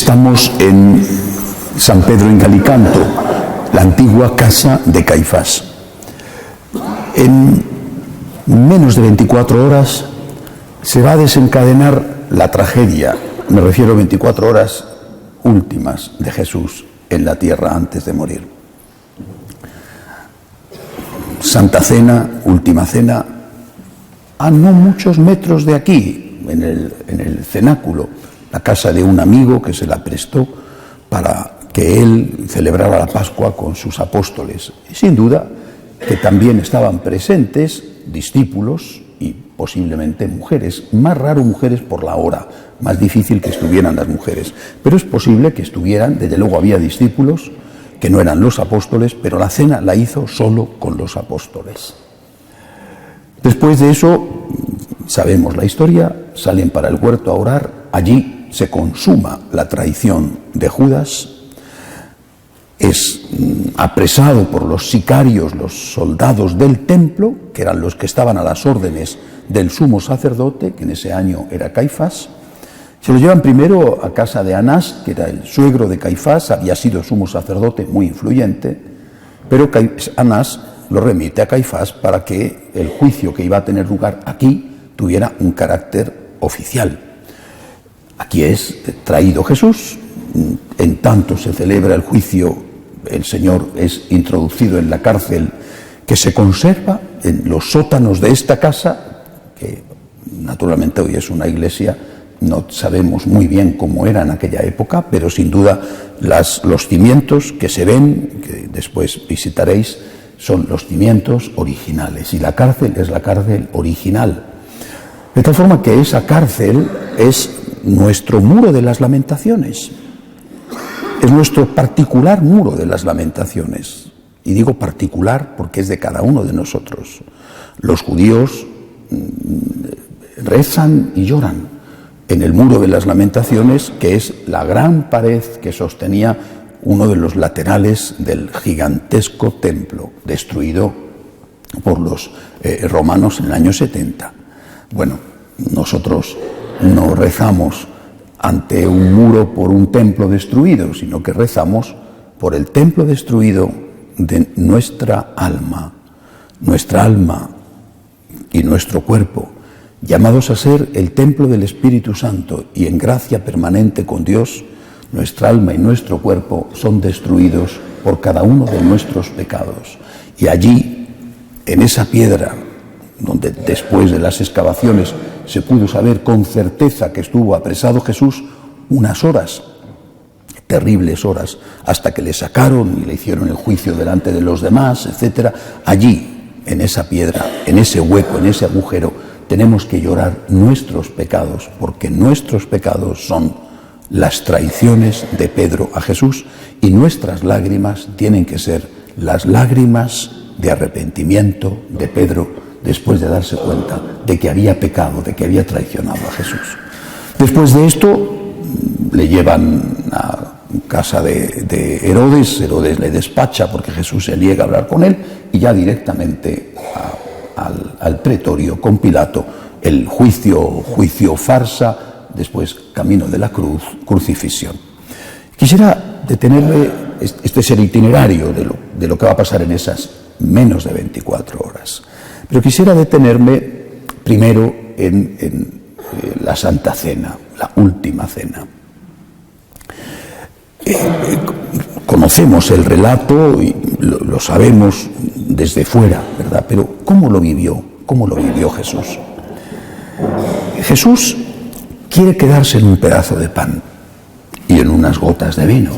Estamos en San Pedro en Galicanto, la antigua casa de Caifás. En menos de 24 horas se va a desencadenar la tragedia, me refiero a 24 horas últimas de Jesús en la tierra antes de morir. Santa Cena, Última Cena, a no muchos metros de aquí, en el cenáculo, la casa de un amigo que se la prestó para que él celebrara la Pascua con sus apóstoles. Y sin duda que también estaban presentes discípulos y posiblemente mujeres, más raro mujeres por la hora, más difícil que estuvieran las mujeres, pero es posible que estuvieran, desde luego había discípulos que no eran los apóstoles, pero la cena la hizo solo con los apóstoles. Después de eso, sabemos la historia, salen para el huerto a orar, allí se consuma la traición de Judas, es apresado por los sicarios, los soldados del templo, que eran los que estaban a las órdenes del sumo sacerdote, que en ese año era Caifás. Se lo llevan primero a casa de Anás, que era el suegro de Caifás, había sido sumo sacerdote muy influyente, pero Anás lo remite a Caifás para que el juicio que iba a tener lugar aquí tuviera un carácter oficial. Aquí es traído Jesús, en tanto se celebra el juicio, el Señor es introducido en la cárcel que se conserva en los sótanos de esta casa, que naturalmente hoy es una iglesia. No sabemos muy bien cómo era en aquella época, pero sin duda los cimientos que se ven, que después visitaréis, son los cimientos originales, y la cárcel es la cárcel original. De tal forma que esa cárcel es nuestro muro de las lamentaciones, es nuestro particular muro de las lamentaciones. Y digo particular porque es de cada uno de nosotros. Los judíos rezan y lloran en el muro de las lamentaciones, que es la gran pared que sostenía uno de los laterales del gigantesco templo destruido por los romanos en el año 70. Bueno, nosotros no rezamos ante un muro por un templo destruido, sino que rezamos por el templo destruido de nuestra alma y nuestro cuerpo, llamados a ser el templo del Espíritu Santo, y en gracia permanente con Dios, nuestra alma y nuestro cuerpo son destruidos por cada uno de nuestros pecados. Y allí, en esa piedra, donde después de las excavaciones se pudo saber con certeza que estuvo apresado Jesús, unas horas, terribles horas, hasta que le sacaron y le hicieron el juicio delante de los demás, etc. Allí, en esa piedra, en ese hueco, en ese agujero, tenemos que llorar nuestros pecados, porque nuestros pecados son las traiciones de Pedro a Jesús, y nuestras lágrimas tienen que ser las lágrimas de arrepentimiento de Pedro después de darse cuenta de que había pecado, de que había traicionado a Jesús. Después de esto le llevan a casa de Herodes. Herodes le despacha porque Jesús se niega a hablar con él, y ya directamente al pretorio con Pilato, el juicio farsa, después camino de la cruz, crucifixión. Quisiera detenerme, este es el itinerario de lo que va a pasar en esas menos de 24 horas, pero quisiera detenerme primero en la Santa Cena, la Última Cena. Conocemos el relato y lo sabemos desde fuera, ¿verdad? Pero ¿cómo lo vivió? ¿Cómo lo vivió Jesús? Jesús quiere quedarse en un pedazo de pan y en unas gotas de vino.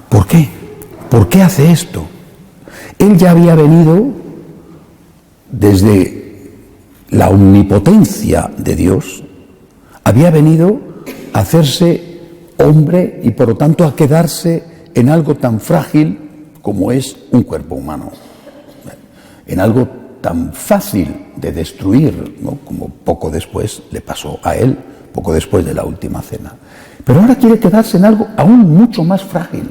¿Por qué? ¿Por qué hace esto? Él ya había venido desde la omnipotencia de Dios, había venido a hacerse hombre y por lo tanto a quedarse en algo tan frágil como es un cuerpo humano, en algo tan fácil de destruir, ¿no? Como poco después le pasó a él, poco después de la Última Cena. Pero ahora quiere quedarse en algo aún mucho más frágil,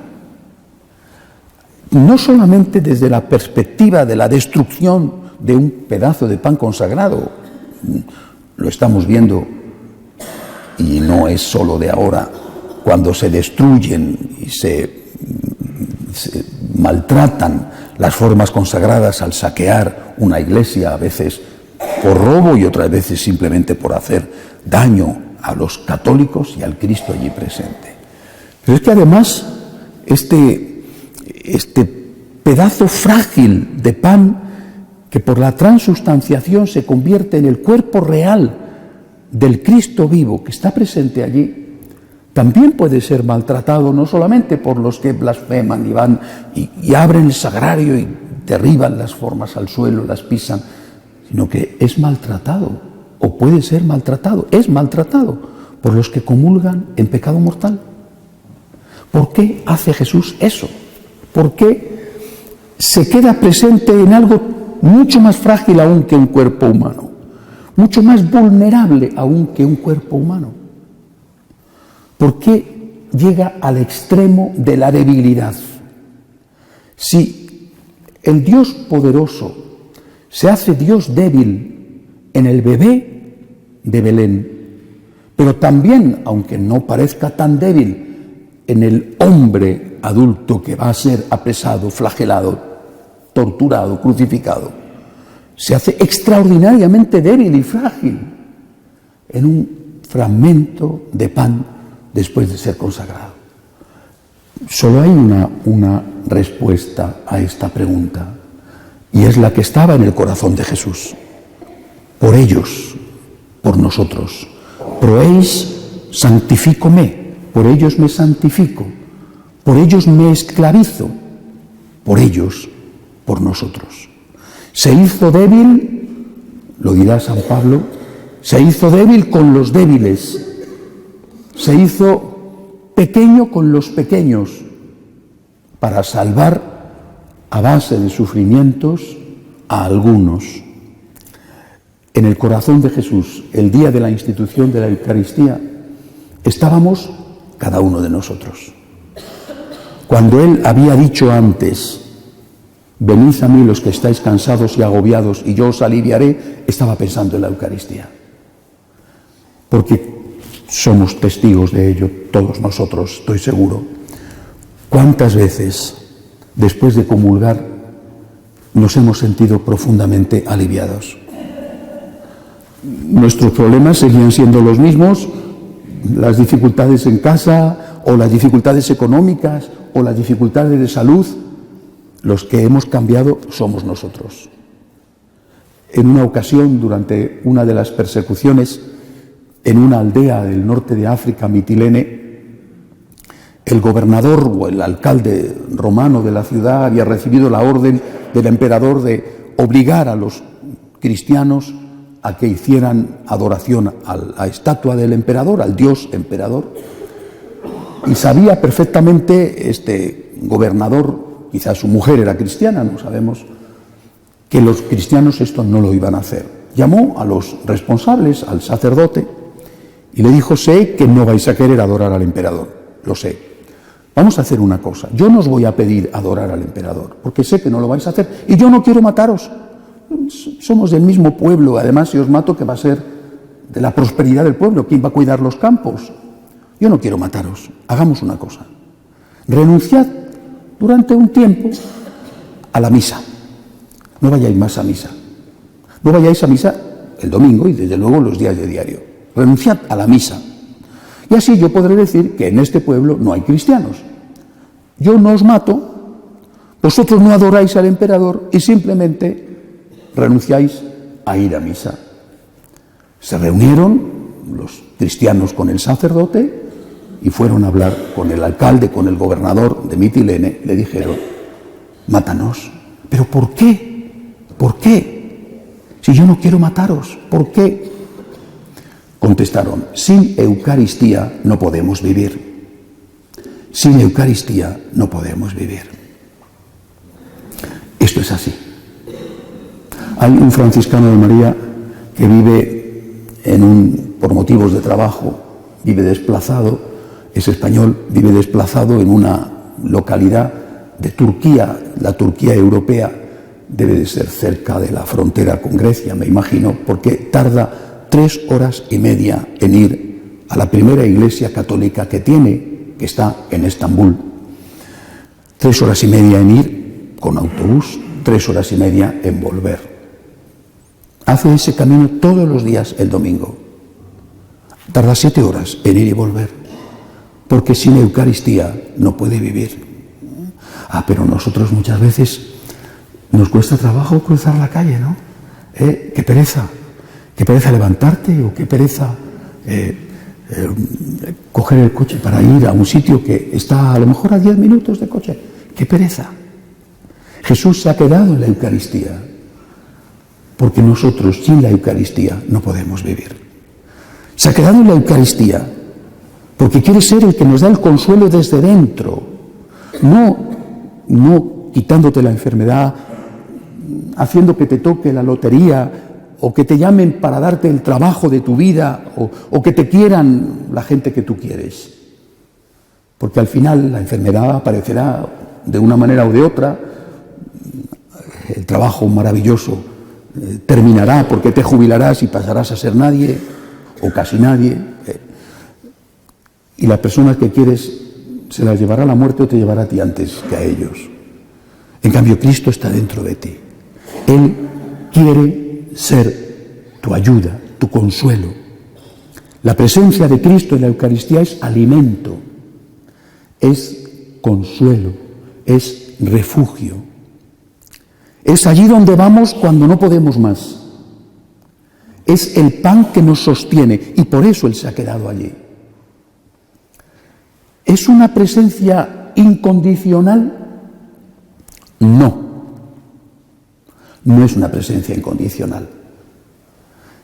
no solamente desde la perspectiva de la destrucción de un pedazo de pan consagrado, lo estamos viendo, y no es solo de ahora, cuando se destruyen y se maltratan las formas consagradas al saquear una iglesia, a veces por robo y otras veces simplemente por hacer daño a los católicos y al Cristo allí presente. Pero es que además este pedazo frágil de pan que por la transustanciación se convierte en el cuerpo real del Cristo vivo que está presente allí, también puede ser maltratado, no solamente por los que blasfeman y van y abren el sagrario y derriban las formas al suelo, las pisan, sino que es maltratado, o puede ser maltratado, es maltratado por los que comulgan en pecado mortal. ¿Por qué hace Jesús eso? ¿Por qué se queda presente en algo mucho más frágil aún que un cuerpo humano, mucho más vulnerable aún que un cuerpo humano? ¿Por qué llega al extremo de la debilidad? Si el Dios poderoso se hace Dios débil en el bebé de Belén, pero también, aunque no parezca tan débil, en el hombre adulto que va a ser apresado, flagelado, torturado, crucificado, se hace extraordinariamente débil y frágil en un fragmento de pan después de ser consagrado. Solo hay una respuesta a esta pregunta, y es la que estaba en el corazón de Jesús. Por ellos, por nosotros. Pro eis sanctifícome, por ellos me santifico, por ellos me esclavizo, por ellos, por nosotros. Se hizo débil, lo dirá San Pablo, se hizo débil con los débiles, se hizo pequeño con los pequeños, para salvar a base de sufrimientos a algunos. En el corazón de Jesús, el día de la institución de la Eucaristía, estábamos cada uno de nosotros. Cuando Él había dicho antes, venid a mí los que estáis cansados y agobiados y yo os aliviaré, estaba pensando en la Eucaristía. Porque somos testigos de ello, todos nosotros, estoy seguro. ¿Cuántas veces, después de comulgar, nos hemos sentido profundamente aliviados? Nuestros problemas seguían siendo los mismos, las dificultades en casa, o las dificultades económicas, o las dificultades de salud. Los que hemos cambiado somos nosotros. En una ocasión, durante una de las persecuciones, en una aldea del norte de África, Mitilene, el gobernador o el alcalde romano de la ciudad había recibido la orden del emperador de obligar a los cristianos a que hicieran adoración a la estatua del emperador, al dios emperador. Y sabía perfectamente este gobernador, quizás su mujer era cristiana, no sabemos, que los cristianos esto no lo iban a hacer. Llamó a los responsables, al sacerdote, y le dijo: sé que no vais a querer adorar al emperador, lo sé. Vamos a hacer una cosa, yo no os voy a pedir adorar al emperador, porque sé que no lo vais a hacer, y yo no quiero mataros. Somos del mismo pueblo, además si os mato, que va a ser de la prosperidad del pueblo, ¿quién va a cuidar los campos? Yo no quiero mataros, hagamos una cosa, renunciad durante un tiempo a la misa, no vayáis más a misa, no vayáis a misa el domingo y desde luego los días de diario, renunciad a la misa, y así yo podré decir que en este pueblo no hay cristianos. Yo no os mato, vosotros no adoráis al emperador y simplemente renunciáis a ir a misa. Se reunieron los cristianos con el sacerdote y fueron a hablar con el alcalde, con el gobernador de Mitilene. Le dijeron: mátanos. ¿Pero por qué? ¿Por qué? Si yo no quiero mataros, ¿por qué? Contestaron: sin Eucaristía no podemos vivir. Sin Eucaristía no podemos vivir. Esto es así. Hay un franciscano de María que vive por motivos de trabajo, vive desplazado, es español, vive desplazado en una localidad de Turquía. La Turquía europea debe de ser cerca de la frontera con Grecia, me imagino, porque tarda 3 horas y media en ir a la primera iglesia católica que tiene, que está en Estambul. 3 horas y media en ir con autobús, 3 horas y media en volver. Hace ese camino todos los días el domingo. Tarda 7 horas en ir y volver, porque sin Eucaristía no puede vivir. Pero nosotros muchas veces nos cuesta trabajo cruzar la calle, ¿no? Qué pereza levantarte, o qué pereza coger el coche para ir a un sitio que está a lo mejor a 10 minutos de coche. ¡Qué pereza! Jesús se ha quedado en la Eucaristía, porque nosotros sin la Eucaristía no podemos vivir. Se ha quedado en la Eucaristía porque quiere ser el que nos da el consuelo desde dentro, no quitándote la enfermedad, haciendo que te toque la lotería, o que te llamen para darte el trabajo de tu vida, o que te quieran la gente que tú quieres. Porque al final la enfermedad aparecerá de una manera o de otra, el trabajo maravilloso terminará porque te jubilarás y pasarás a ser nadie, o casi nadie, y las personas que quieres se las llevará la muerte o te llevará a ti antes que a ellos. En cambio, Cristo está dentro de ti. Él quiere ser tu ayuda, tu consuelo. La presencia de Cristo en la Eucaristía es alimento, es consuelo, es refugio. Es allí donde vamos cuando no podemos más. Es el pan que nos sostiene, y por eso Él se ha quedado allí. ¿Es una presencia incondicional? No es una presencia incondicional.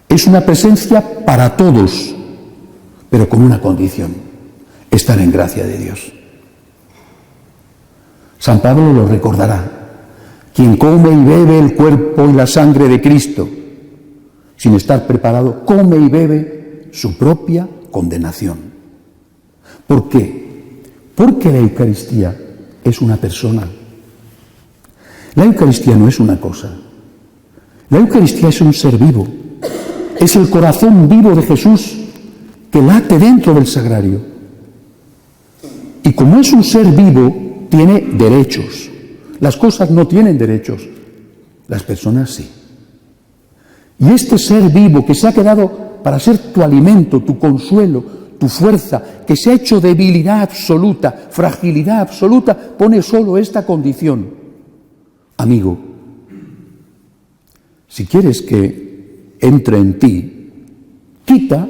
Es una presencia para todos, pero con una condición: estar en gracia de Dios. San Pablo lo recordará: quien come y bebe el cuerpo y la sangre de Cristo, sin estar preparado, come y bebe su propia condenación. ¿Por qué? Porque la Eucaristía es una persona. La Eucaristía no es una cosa. La Eucaristía es un ser vivo. Es el corazón vivo de Jesús que late dentro del sagrario. Y como es un ser vivo, tiene derechos. Las cosas no tienen derechos, las personas sí. Y este ser vivo que se ha quedado para ser tu alimento, tu consuelo, tu fuerza, que se ha hecho debilidad absoluta, fragilidad absoluta, pone solo esta condición: amigo, si quieres que entre en ti, quita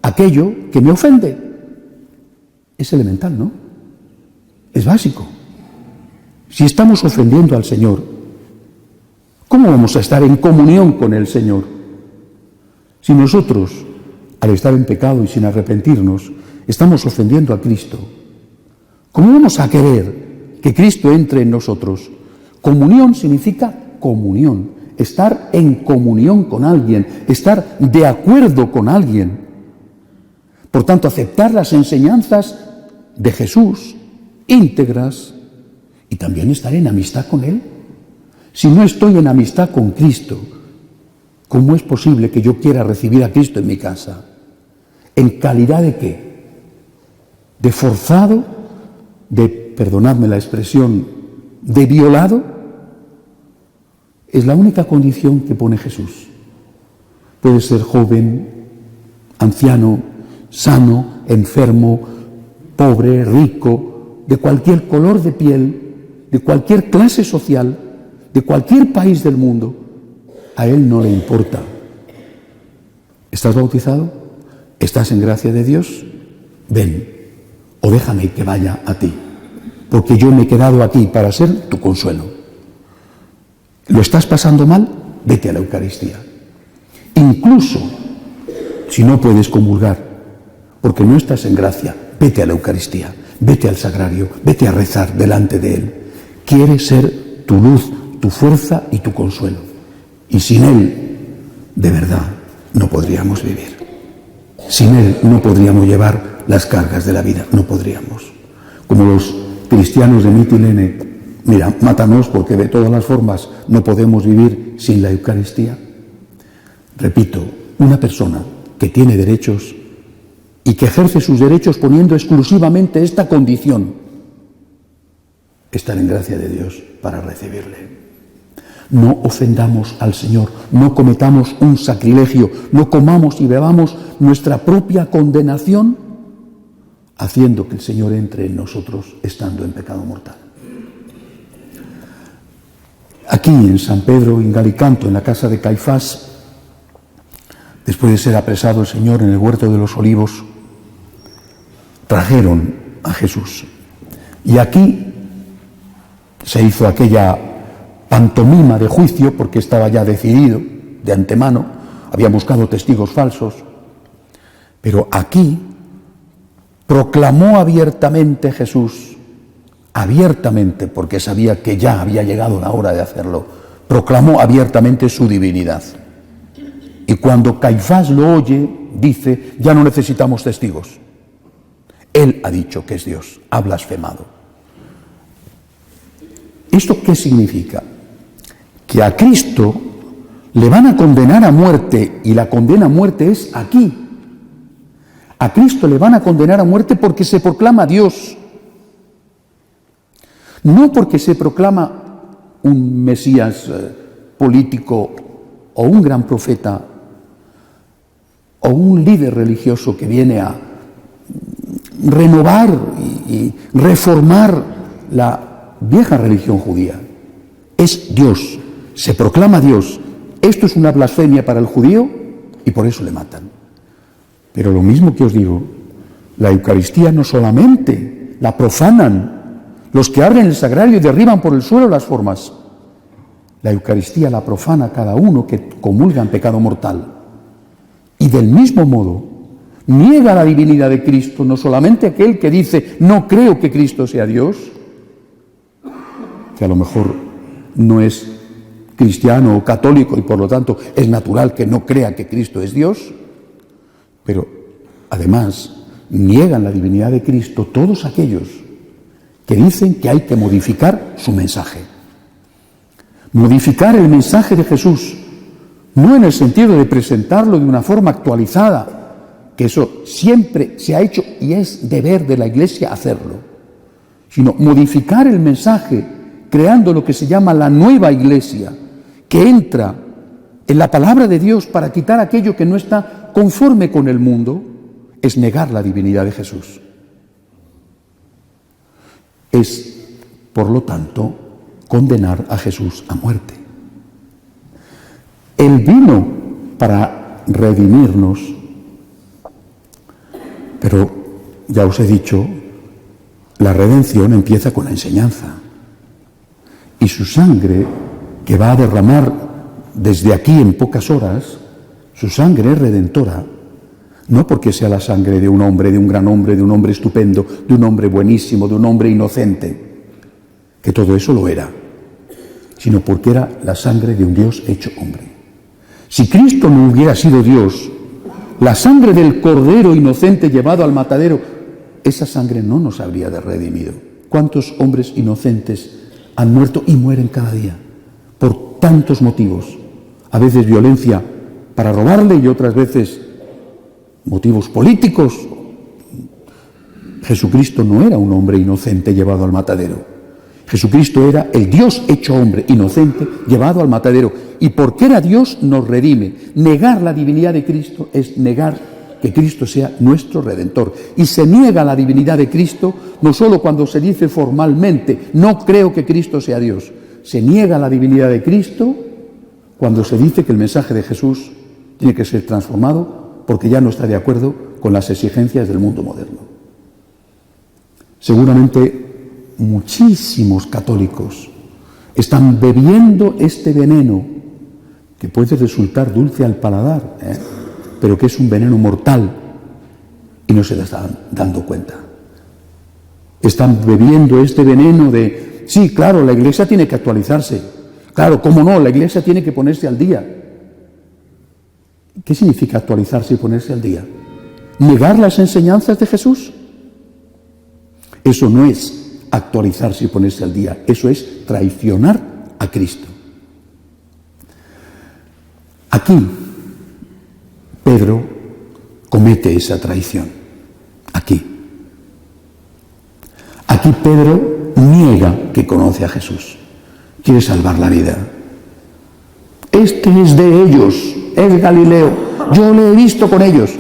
aquello que me ofende. Es elemental, ¿no? Es básico. Si estamos ofendiendo al Señor, ¿cómo vamos a estar en comunión con el Señor? Si nosotros, al estar en pecado y sin arrepentirnos, estamos ofendiendo a Cristo, ¿cómo vamos a querer que Cristo entre en nosotros? Comunión significa comunión, estar en comunión con alguien, estar de acuerdo con alguien. Por tanto, aceptar las enseñanzas de Jesús íntegras y también estar en amistad con Él. Si no estoy en amistad con Cristo, ¿cómo es posible que yo quiera recibir a Cristo en mi casa? ¿En calidad de qué? ¿De forzado? ¿De, perdonadme la expresión, de violado? Es la única condición que pone Jesús. Puede ser joven, anciano, sano, enfermo, pobre, rico, de cualquier color de piel, de cualquier clase social, de cualquier país del mundo. A Él no le importa. ¿Estás bautizado? ¿Estás en gracia de Dios? Ven, o déjame que vaya a ti, porque yo me he quedado aquí para ser tu consuelo. ¿Lo estás pasando mal? Vete a la Eucaristía. Incluso si no puedes comulgar, porque no estás en gracia, vete a la Eucaristía, vete al sagrario, vete a rezar delante de Él. Quiere ser tu luz, tu fuerza y tu consuelo. Y sin Él, de verdad, no podríamos vivir. Sin Él no podríamos llevar las cargas de la vida, no podríamos. Como los cristianos de Mitilene: mira, mátanos porque de todas las formas no podemos vivir sin la Eucaristía. Repito, una persona que tiene derechos y que ejerce sus derechos poniendo exclusivamente esta condición: estar en gracia de Dios para recibirle. No ofendamos al Señor, no cometamos un sacrilegio, no comamos y bebamos nuestra propia condenación, haciendo que el Señor entre en nosotros estando en pecado mortal. Aquí en San Pedro, en Galicanto, en la casa de Caifás, después de ser apresado el Señor en el huerto de los Olivos, trajeron a Jesús. Y aquí se hizo aquella pantomima de juicio, porque estaba ya decidido de antemano, habían buscado testigos falsos, pero aquí proclamó abiertamente Jesús, abiertamente, porque sabía que ya había llegado la hora de hacerlo, proclamó abiertamente su divinidad. Y cuando Caifás lo oye, dice: ya no necesitamos testigos. Él ha dicho que es Dios, ha blasfemado. ¿Esto qué significa? Que a Cristo le van a condenar a muerte, y la condena a muerte es aquí. A Cristo le van a condenar a muerte porque se proclama Dios, no porque se proclama un Mesías político o un gran profeta o un líder religioso que viene a renovar y reformar la vieja religión judía. Es Dios, se proclama Dios. Esto es una blasfemia para el judío y por eso le matan. Pero lo mismo que os digo, la Eucaristía no solamente la profanan los que abren el sagrario y derriban por el suelo las formas. La Eucaristía la profana cada uno que comulga en pecado mortal. Y del mismo modo, niega la divinidad de Cristo no solamente aquel que dice: no creo que Cristo sea Dios, que a lo mejor no es cristiano o católico y por lo tanto es natural que no crea que Cristo es Dios, pero además niegan la divinidad de Cristo todos aquellos que dicen que hay que modificar su mensaje. Modificar el mensaje de Jesús, no en el sentido de presentarlo de una forma actualizada, que eso siempre se ha hecho y es deber de la Iglesia hacerlo, sino modificar el mensaje creando lo que se llama la nueva Iglesia, que entra en la palabra de Dios para quitar aquello que no está conforme con el mundo, es negar la divinidad de Jesús. Es, por lo tanto, condenar a Jesús a muerte. Él vino para redimirnos, pero ya os he dicho, la redención empieza con la enseñanza. Y su sangre, que va a derramar desde aquí en pocas horas, su sangre es redentora, no porque sea la sangre de un hombre, de un gran hombre, de un hombre estupendo, de un hombre buenísimo, de un hombre inocente, que todo eso lo era, sino porque era la sangre de un Dios hecho hombre. Si Cristo no hubiera sido Dios, la sangre del Cordero inocente llevado al matadero, esa sangre no nos habría redimido. ¿Cuántos hombres inocentes han muerto y mueren cada día? Por tantos motivos. A veces violencia para robarle y otras veces motivos políticos. Jesucristo no era un hombre inocente llevado al matadero. Jesucristo era el Dios hecho hombre, inocente, llevado al matadero. Y porque era Dios, nos redime. Negar la divinidad de Cristo es negar que Cristo sea nuestro Redentor. Y se niega la divinidad de Cristo no solo cuando se dice formalmente: no creo que Cristo sea Dios. Se niega la divinidad de Cristo cuando se dice que el mensaje de Jesús tiene que ser transformado porque ya no está de acuerdo con las exigencias del mundo moderno. Seguramente muchísimos católicos están bebiendo este veneno que puede resultar dulce al paladar, pero que es un veneno mortal y no se le están dando cuenta. Están bebiendo este veneno de: sí, claro, la Iglesia tiene que actualizarse. Claro, cómo no, la Iglesia tiene que ponerse al día. ¿Qué significa actualizarse y ponerse al día? ¿Negar las enseñanzas de Jesús? Eso no es actualizarse y ponerse al día, eso es traicionar a Cristo. Aquí Pedro comete esa traición. Aquí Pedro niega que conoce a Jesús. Quiere salvar la vida. Este es de ellos, es Galileo. Yo le he visto con ellos.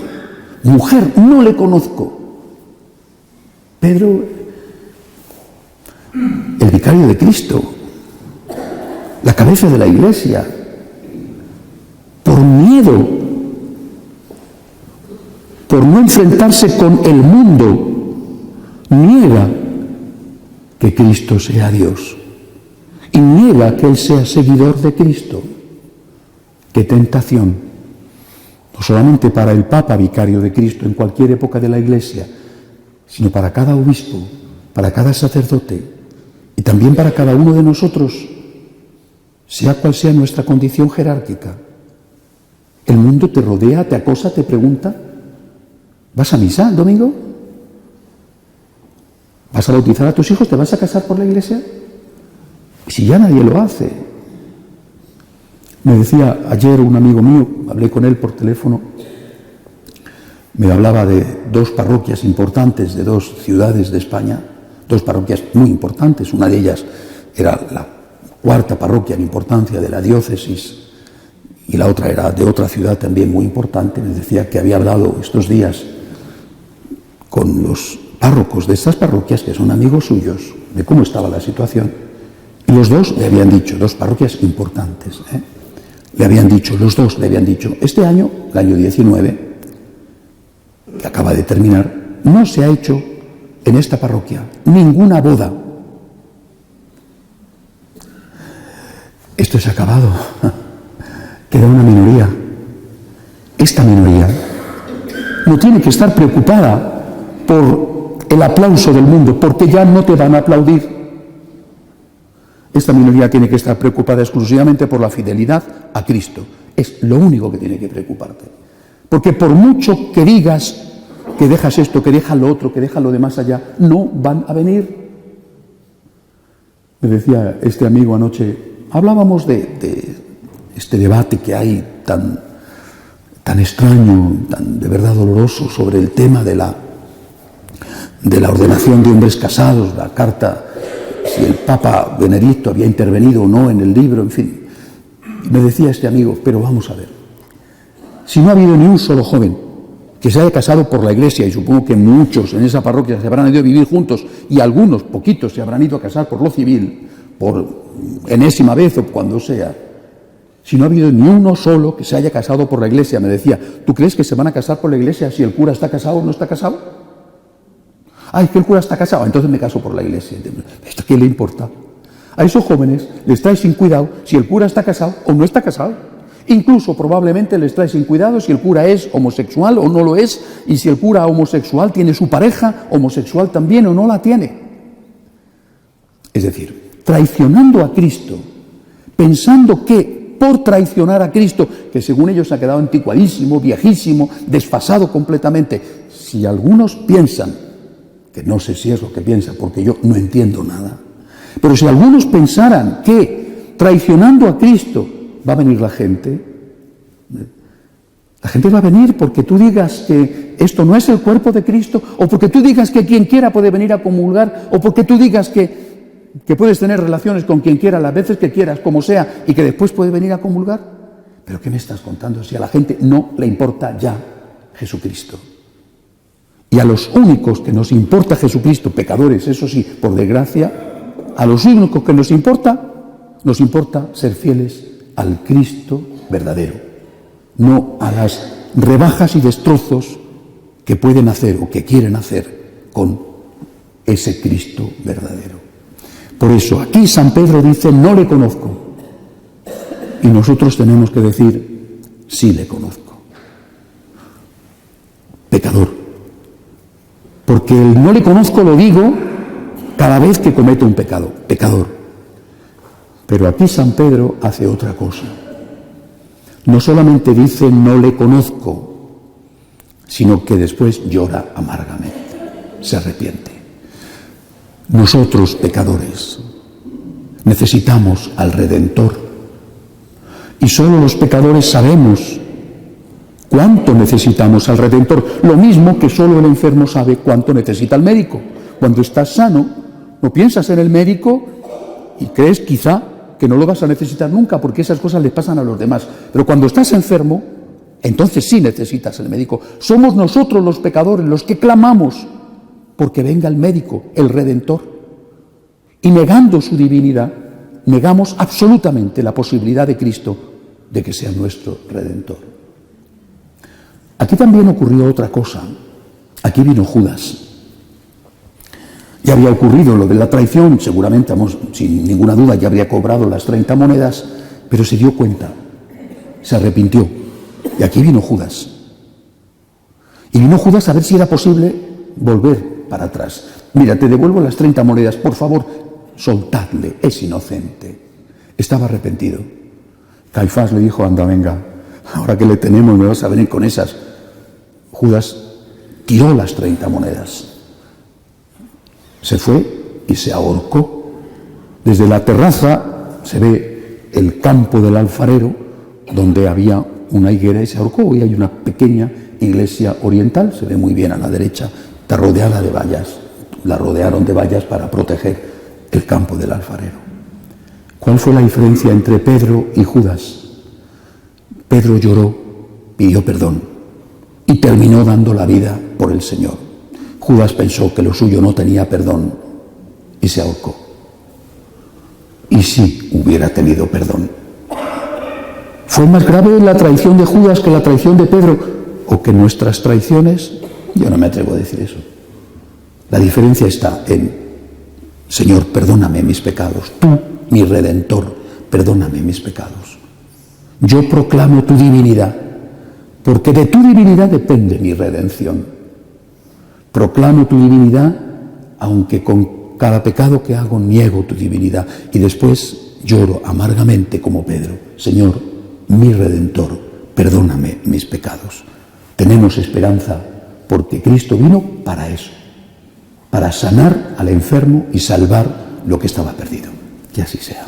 Mujer, no le conozco. Pedro, el vicario de Cristo, la cabeza de la iglesia, por miedo, por no enfrentarse con el mundo, niega que Cristo sea Dios y niega que Él sea seguidor de Cristo. ¡Qué tentación! No solamente para el Papa vicario de Cristo en cualquier época de la Iglesia, sino para cada obispo, para cada sacerdote y también para cada uno de nosotros, sea cual sea nuestra condición jerárquica. El mundo te rodea, te acosa, te pregunta: ¿vas a misa el domingo? ¿Vas a bautizar a tus hijos? ¿Te vas a casar por la iglesia? Si ya nadie lo hace. Me decía ayer un amigo mío, hablé con él por teléfono, me hablaba de dos parroquias importantes de dos ciudades de España, dos parroquias muy importantes. Una de ellas era la cuarta parroquia en importancia de la diócesis y la otra era de otra ciudad también muy importante. Me decía que había hablado estos días con los párrocos de estas parroquias, que son amigos suyos, de cómo estaba la situación. Y los dos le habían dicho, dos parroquias importantes, le habían dicho, los dos le habían dicho: este año, el año 19, que acaba de terminar, no se ha hecho en esta parroquia ninguna boda. Esto es acabado. Queda una minoría. Esta minoría no tiene que estar preocupada por el aplauso del mundo, porque ya no te van a aplaudir. Esta minoría tiene que estar preocupada exclusivamente por la fidelidad a Cristo. Es lo único que tiene que preocuparte. Porque por mucho que digas que dejas esto, que dejas lo otro, que dejas lo de más allá, no van a venir. Me decía este amigo anoche, hablábamos de este debate que hay tan extraño, tan de verdad doloroso, sobre el tema de la ordenación de hombres casados, la carta, si el Papa Benedicto había intervenido o no en el libro, en fin. Y me decía este amigo, pero vamos a ver, si no ha habido ni un solo joven que se haya casado por la iglesia, y supongo que muchos en esa parroquia se habrán ido a vivir juntos, y algunos, poquitos, se habrán ido a casar por lo civil, por enésima vez o cuando sea, si no ha habido ni uno solo que se haya casado por la iglesia, me decía, ¿tú crees que se van a casar por la iglesia si el cura está casado o no está casado? Ah, es que el cura está casado, entonces me caso por la iglesia. ¿Esto qué le importa? A esos jóvenes les trae sin cuidado si el cura está casado o no está casado. Incluso probablemente les trae sin cuidado si el cura es homosexual o no lo es, y si el cura homosexual tiene su pareja homosexual también o no la tiene. Es decir, traicionando a Cristo, pensando que por traicionar a Cristo, que según ellos ha quedado anticuadísimo, viejísimo, desfasado completamente, si algunos piensan, que no sé si es lo que piensan, porque yo no entiendo nada, pero si algunos pensaran que traicionando a Cristo va a venir la gente va a venir porque tú digas que esto no es el cuerpo de Cristo, o porque tú digas que quien quiera puede venir a comulgar, o porque tú digas que puedes tener relaciones con quien quiera las veces que quieras, como sea, y que después puede venir a comulgar. ¿Pero qué me estás contando si a la gente no le importa ya Jesucristo? Y a los únicos que nos importa Jesucristo, pecadores, eso sí, por desgracia, a los únicos que nos importa ser fieles al Cristo verdadero, no a las rebajas y destrozos que pueden hacer o que quieren hacer con ese Cristo verdadero. Por eso aquí San Pedro dice, no le conozco, y nosotros tenemos que decir, sí le conozco. Pecador. Porque el no le conozco lo digo cada vez que cometo un pecado, pecador. Pero aquí San Pedro hace otra cosa. No solamente dice no le conozco, sino que después llora amargamente, se arrepiente. Nosotros, pecadores, necesitamos al Redentor. Y solo los pecadores sabemos cuánto necesitamos al Redentor, lo mismo que solo el enfermo sabe cuánto necesita al médico. Cuando estás sano, No piensas en el médico y crees quizá que no lo vas a necesitar nunca, porque esas cosas le pasan a los demás. Pero cuando estás enfermo, entonces sí necesitas el médico. Somos nosotros los pecadores los que clamamos porque venga el médico, el Redentor. Y negando su divinidad, negamos absolutamente la posibilidad de Cristo de que sea nuestro Redentor. Aquí también ocurrió otra cosa. Aquí vino Judas. Ya había ocurrido lo de la traición, seguramente, sin ninguna duda, ya habría cobrado las 30 monedas, pero se dio cuenta, se arrepintió. Y aquí vino Judas. Y vino Judas a ver si era posible volver para atrás. Mira, te devuelvo las 30 monedas, por favor, soltadle, es inocente. Estaba arrepentido. Caifás le dijo, anda, venga, ahora que le tenemos me vas a venir con esas. Judas tiró las 30 monedas. Se fue y se ahorcó. Desde la terraza se ve el campo del alfarero, donde había una higuera, y se ahorcó. Hoy hay una pequeña iglesia oriental, se ve muy bien a la derecha, está rodeada de vallas. La rodearon de vallas para proteger el campo del alfarero. ¿Cuál fue la diferencia entre Pedro y Judas? Pedro lloró, pidió perdón y terminó dando la vida por el Señor. Judas pensó que lo suyo no tenía perdón y se ahorcó. Y sí hubiera tenido perdón. ¿Fue más grave la traición de Judas que la traición de Pedro o que nuestras traiciones? Yo no me atrevo a decir eso. La diferencia está en, Señor, perdóname mis pecados. Tú, mi Redentor, perdóname mis pecados. Yo proclamo tu divinidad, porque de tu divinidad depende mi redención. Proclamo tu divinidad, aunque con cada pecado que hago niego tu divinidad. Y después lloro amargamente como Pedro. Señor, mi Redentor, perdóname mis pecados. Tenemos esperanza porque Cristo vino para eso, para sanar al enfermo y salvar lo que estaba perdido. Que así sea.